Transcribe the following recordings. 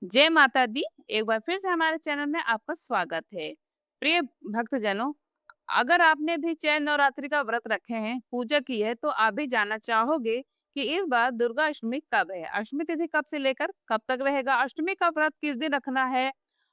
जय माता दी। एक बार फिर से हमारे चैनल में आपका स्वागत है। प्रिय भक्तजनों, अगर आपने भी चैत्र नवरात्रि का व्रत रखे हैं, पूजा की है, तो आप भी जानना चाहोगे कि इस बार दुर्गा अष्टमी कब है। अष्टमी तिथि कब से लेकर कब तक रहेगा, अष्टमी का व्रत किस दिन रखना है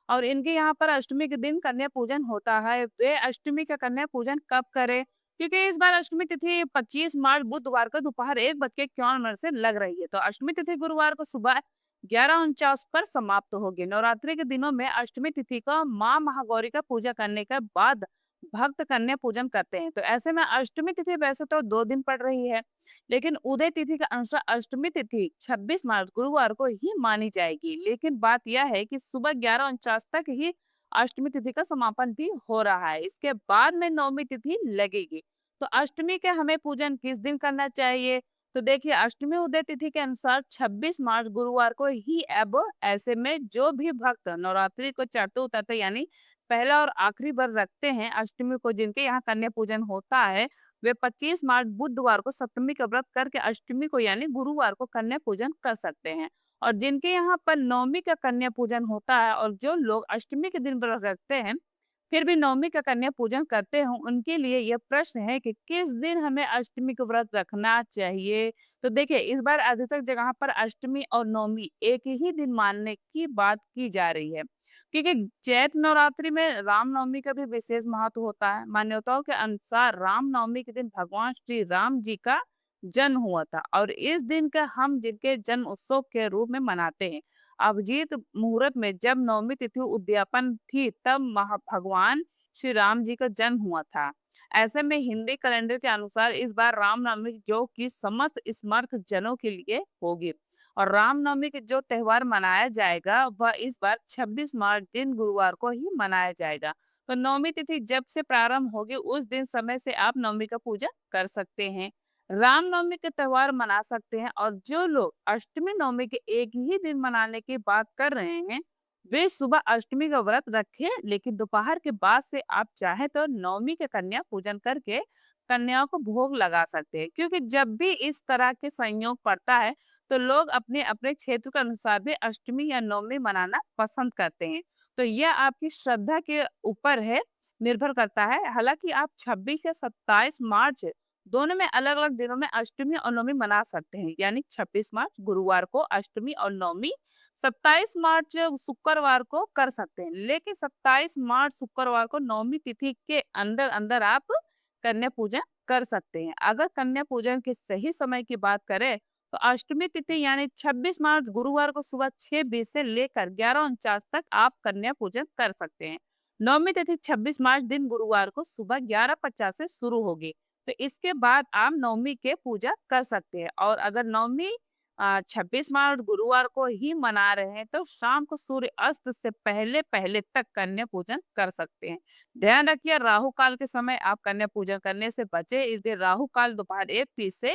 और इनके यहाँ पर अष्टमी के दिन कन्या पूजन होता है। वे अष्टमी का कन्या पूजन कब करें, क्योंकि इस बार अष्टमी तिथि 25 मार्च बुधवार को दोपहर 1:51 से लग रही है। तो अष्टमी तिथि गुरुवार को सुबह 11:49 पर समाप्त होगी। नवरात्रि के दिनों में अष्टमी तिथि को माँ महागौरी का पूजा करने के बाद भक्त कन्या पूजन करते हैं। तो ऐसे में अष्टमी तिथि वैसे तो 2 दिन पड़ रही है, लेकिन उदय तिथि के अनुसार अष्टमी तिथि 26 मार्च गुरुवार को ही मानी जाएगी। लेकिन बात यह है कि सुबह 11:49 तक ही अष्टमी तिथि का समापन भी हो रहा है। इसके बाद में नवमी तिथि लगेगी। तो अष्टमी के हमें पूजन किस दिन करना चाहिए, तो देखिए अष्टमी उदय तिथि के अनुसार 26 मार्च गुरुवार को ही। अब ऐसे में जो भी भक्त नवरात्रि को चढ़ते उतरते यानी पहला और आखिरी बार रखते हैं अष्टमी को, जिनके यहाँ कन्या पूजन होता है, वे 25 मार्च बुधवार को सप्तमी का व्रत करके अष्टमी को यानी गुरुवार को कन्या पूजन कर सकते हैं। और जिनके यहाँ पर नवमी का कन्या पूजन होता है और जो लोग अष्टमी के दिन व्रत रखते हैं फिर भी नवमी का कन्या पूजन करते हो, उनके लिए यह प्रश्न है कि किस दिन हमें अष्टमी का व्रत रखना चाहिए। तो देखिए इस बार अधिकतर जगह पर अष्टमी और नवमी एक ही दिन मानने की बात की जा रही है, क्योंकि चैत्र नवरात्रि में रामनवमी का भी विशेष महत्व होता है। मान्यताओं के अनुसार रामनवमी के दिन भगवान श्री राम जी का जन्म हुआ था और इस दिन का हम जिनके जन्म उत्सव के रूप में मनाते हैं। अभिजीत मुहूर्त में जब नवमी तिथि उद्यापन थी तब भगवान श्री राम जी का जन्म हुआ था। ऐसे में हिंदी कैलेंडर के अनुसार इस बार रामनवमी जो कि समस्त स्मर्थ जनों के लिए होगी और रामनवमी के जो त्योहार मनाया जाएगा वह इस बार 26 मार्च दिन गुरुवार को ही मनाया जाएगा। तो नवमी तिथि जब से प्रारंभ होगी उस दिन समय से आप नवमी का पूजा कर सकते हैं, रामनवमी के त्योहार मना सकते हैं। और जो लोग अष्टमी नवमी के एक ही दिन मनाने की बात कर रहे हैं वे सुबह अष्टमी का व्रत रखें, लेकिन दोपहर के बाद से आप चाहे तो नवमी के कन्या पूजन करके कन्याओं को भोग लगा सकते हैं, क्योंकि जब भी इस तरह के संयोग पड़ता है तो लोग अपने अपने क्षेत्र के अनुसार भी अष्टमी या नवमी मनाना पसंद करते हैं। तो यह आपकी श्रद्धा के ऊपर है, निर्भर करता है। हालांकि आप 26 या 27 मार्च दोनों में अलग अलग दिनों में अष्टमी और नवमी मना सकते हैं, यानी 26 मार्च गुरुवार को अष्टमी और नवमी, 27 मार्च शुक्रवार को कर सकते हैं। लेकिन 27 मार्च शुक्रवार को नवमी तिथि के अंदर अंदर आप कन्या पूजन कर सकते हैं। अगर कन्या पूजन के सही समय की बात करें तो अष्टमी तिथि यानी 26 मार्च गुरुवार को सुबह 6:20 से लेकर 11:49 तक आप कन्या पूजन कर सकते हैं। नवमी तिथि 26 मार्च दिन गुरुवार को सुबह 11:50 से शुरू होगी। तो इसके बाद आप नवमी के पूजा कर सकते हैं। और अगर नवमी 26 मार्च गुरुवार को ही मना रहे हैं तो शाम को सूर्य अस्त से पहले पहले तक कन्या पूजन कर सकते हैं। ध्यान रखिए राहु काल के समय आप कन्या पूजन करने से बचे। इस दिन राहु काल दोपहर 1:30 से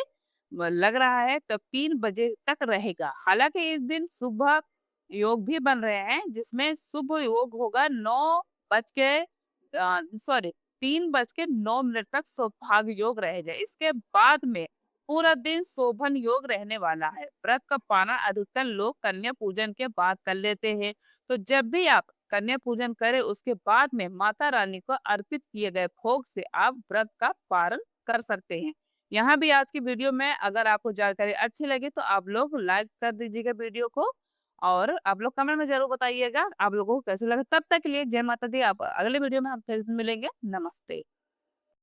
लग रहा है तो 3 बजे तक रहेगा। हालांकि इस दिन सुबह योग भी बन रहे हैं जिसमें शुभ योग होगा 3:09 तक सौभाग्य योग रहेगा। इसके बाद में पूरा दिन शोभन योग रहने वाला है। व्रत का पाना अधिकतर लोग कन्या पूजन के बाद कर लेते हैं। तो जब भी आप कन्या पूजन करें उसके बाद में माता रानी को अर्पित किए गए भोग से आप व्रत का पारण कर सकते हैं। यहाँ भी आज की वीडियो में अगर आपको जानकारी अच्छी लगी तो आप लोग लाइक कर दीजिएगा वीडियो को और आप लोग कमेंट में जरूर बताइएगा आप लोगों को कैसे लगा। तब तक के लिए जय माता दी। आप अगले वीडियो में हम फिर मिलेंगे। नमस्ते।